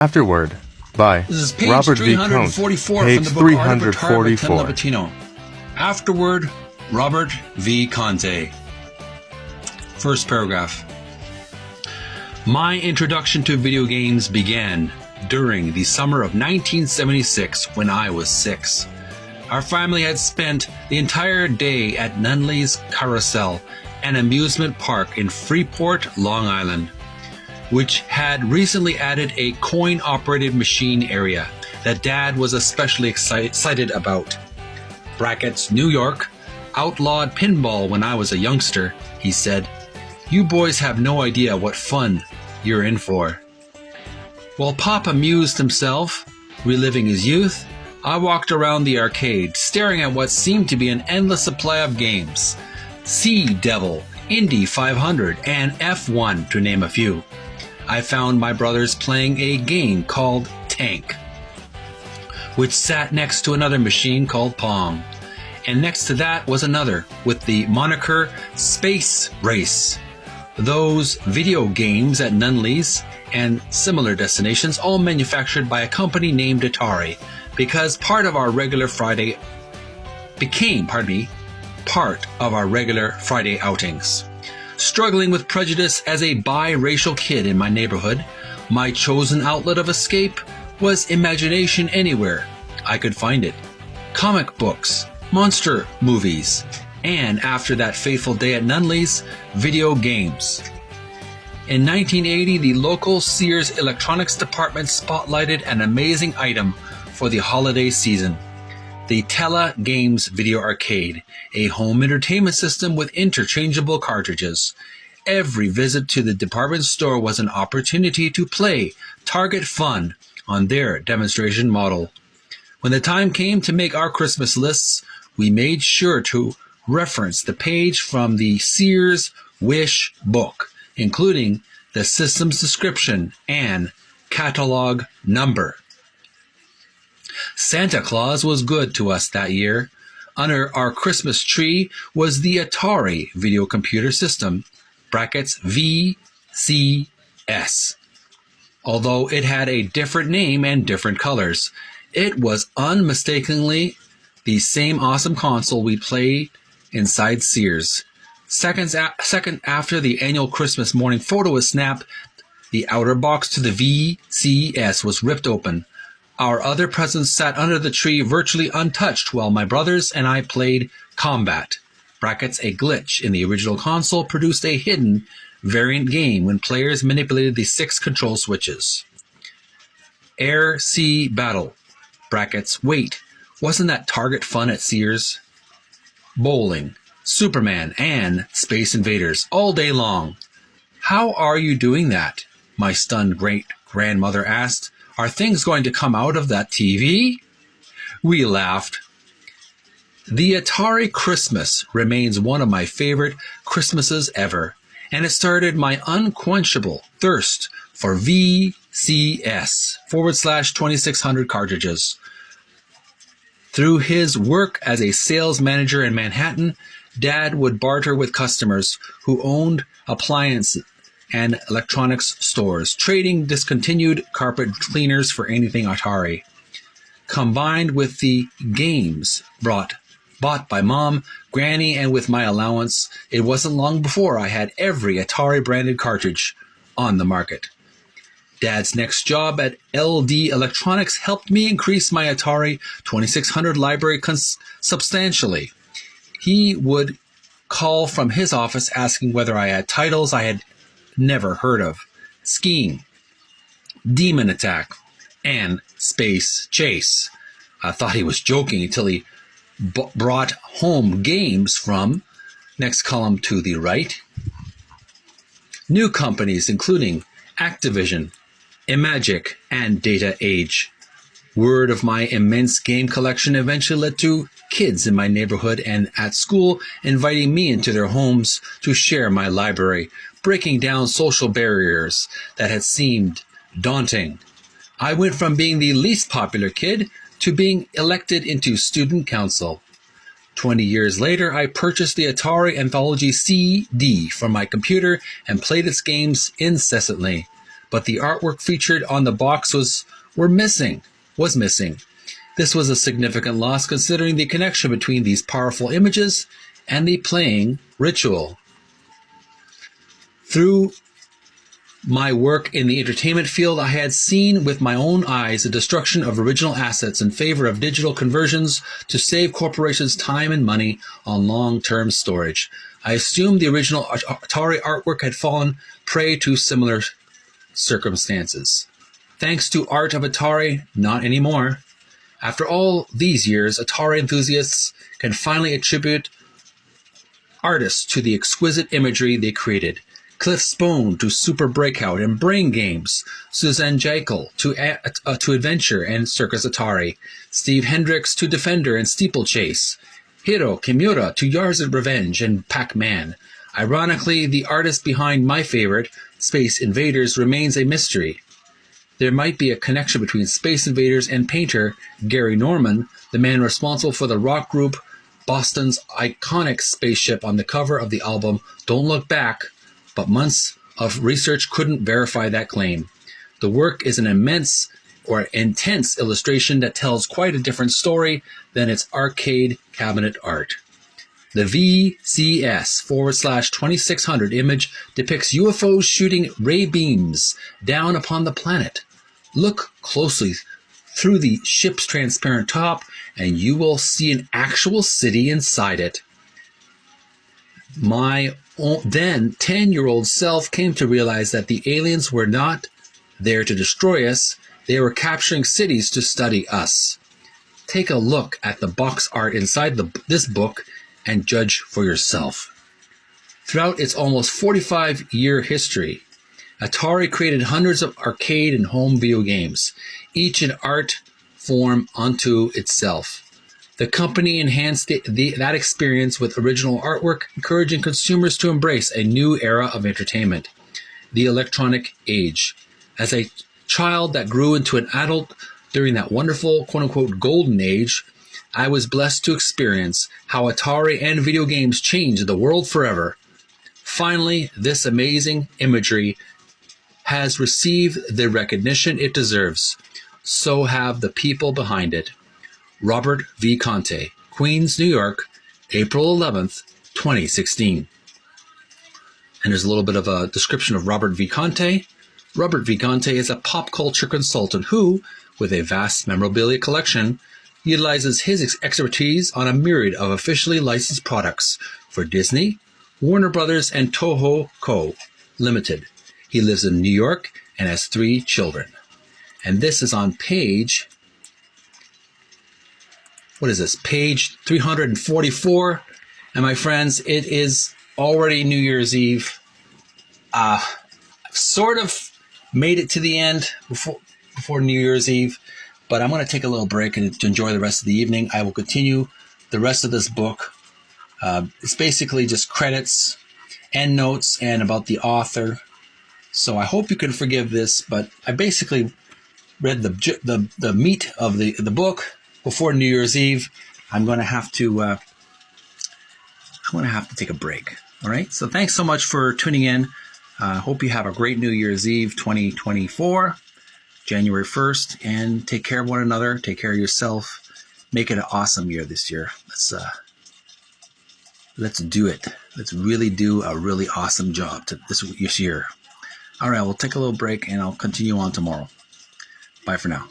Afterword by This is page Robert V. Conte, 344 page from the book Art of Retired by Tim 344. Lapetino. Afterword, Robert V. Conte. First paragraph. My introduction to video games began during the summer of 1976 when I was 6. Our family had spent the entire day at Nunley's Carousel, an amusement park in Freeport, Long Island, which had recently added a coin-operated machine area that Dad was especially excited about. Brackets, New York, outlawed pinball when I was a youngster, he said. You boys have no idea what fun you're in for. While Pop amused himself, reliving his youth, I walked around the arcade, staring at what seemed to be an endless supply of games. Sea Devil, Indy 500, and F1, to name a few. I found my brothers playing a game called Tank, which sat next to another machine called Pong. And next to that was another with the moniker Space Race. Those video games at Nunley's and similar destinations, all manufactured by a company named Atari, because part of our regular Friday outings. Struggling with prejudice as a biracial kid in my neighborhood, my chosen outlet of escape was imagination anywhere I could find it. Comic books, monster movies, and after that fateful day at Nunley's, video games. In 1980, the local Sears electronics department spotlighted an amazing item for the holiday season. The Tele Games Video Arcade, a home entertainment system with interchangeable cartridges. Every visit to the department store was an opportunity to play Target Fun on their demonstration model. When the time came to make our Christmas lists, we made sure to reference the page from the Sears Wish book, including the system's description and catalog number. Santa Claus was good to us that year. Under our Christmas tree was the Atari video computer system, brackets VCS, although it had a different name and different colors. It was unmistakably the same awesome console we played inside Sears. Second after the annual Christmas morning photo was snapped, the outer box to the VCS was ripped open. Our other presents sat under the tree virtually untouched while my brothers and I played Combat, brackets a glitch in the original console produced a hidden variant game when players manipulated the 6 control switches. Air-Sea Battle, brackets wait, wasn't that Target Fun at Sears? Bowling, Superman, and Space Invaders all day long. How are you doing that? My stunned great-grandmother asked. Are things going to come out of that TV? We laughed. The Atari Christmas remains one of my favorite Christmases ever, and it started my unquenchable thirst for VCS/2600 cartridges. Through his work as a sales manager in Manhattan, Dad would barter with customers who owned appliance and electronics stores, trading discontinued carpet cleaners for anything Atari. Combined with the games bought by Mom, Granny, and with my allowance, it wasn't long before I had every Atari-branded cartridge on the market. Dad's next job at LD Electronics helped me increase my Atari 2600 library substantially. He would call from his office asking whether I had titles I had never heard of: Skiing, Demon Attack, and Space Chase. I thought he was joking until he brought home games from, next column to the right, new companies including Activision, Imagic, and Data Age. Word of my immense game collection eventually led to kids in my neighborhood and at school inviting me into their homes to share my library, breaking down social barriers that had seemed daunting. I went from being the least popular kid to being elected into student council. 20 years later, I purchased the Atari Anthology CD from my computer and played its games incessantly. but the artwork featured on the box was missing. This was a significant loss considering the connection between these powerful images and the playing ritual. Through my work in the entertainment field, I had seen with my own eyes the destruction of original assets in favor of digital conversions to save corporations time and money on long-term storage. I assumed the original Atari artwork had fallen prey to similar circumstances. Thanks to Art of Atari, not anymore. After all these years, Atari enthusiasts can finally attribute artists to the exquisite imagery they created. Cliff Spohn to Super Breakout and Brain Games, Suzanne Jekyll to Adventure and Circus Atari, Steve Hendricks to Defender and Steeplechase, Hiro Kimura to Yars' Revenge and Pac-Man. Ironically, the artist behind my favorite, Space Invaders, remains a mystery. There might be a connection between Space Invaders and painter Gary Norman, the man responsible for the rock group Boston's iconic spaceship on the cover of the album Don't Look Back, but months of research couldn't verify that claim. The work is an intense illustration that tells quite a different story than its arcade cabinet art. The VCS/2600 image depicts UFOs shooting ray beams down upon the planet. Look closely through the ship's transparent top and you will see an actual city inside it. My then 10-year-old self came to realize that the aliens were not there to destroy us, they were capturing cities to study us. Take a look at the box art inside this book and judge for yourself. Throughout its almost 45-year history, Atari created hundreds of arcade and home video games, each an art form unto itself. The company enhanced that experience with original artwork, encouraging consumers to embrace a new era of entertainment, the electronic age. As a child that grew into an adult during that wonderful, quote-unquote, golden age, I was blessed to experience how Atari and video games changed the world forever. Finally, this amazing imagery has received the recognition it deserves. So have the people behind it. Robert V. Conte, Queens, New York, April 11th, 2016. And there's a little bit of a description of Robert V. Conte. Robert V. Conte is a pop culture consultant who, with a vast memorabilia collection, utilizes his expertise on a myriad of officially licensed products for Disney, Warner Brothers, and Toho Co. Limited. He lives in New York and has 3 children. And this is on page... What is this? Page 344. And my friends, it is already New Year's Eve. I've sort of made it to the end before New Year's Eve, but I'm going to take a little break and to enjoy the rest of the evening. I will continue the rest of this book. It's basically just credits, endnotes, and about the author. So I hope you can forgive this, but I basically read the meat of the book before New Year's Eve. I'm going to have to take a break. All right. So thanks so much for tuning in. Hope you have a great New Year's Eve 2024, January 1st, and take care of one another. Take care of yourself. Make it an awesome year this year. Let's do it. Let's really do a really awesome job this year. All right. We'll take a little break and I'll continue on tomorrow. Bye for now.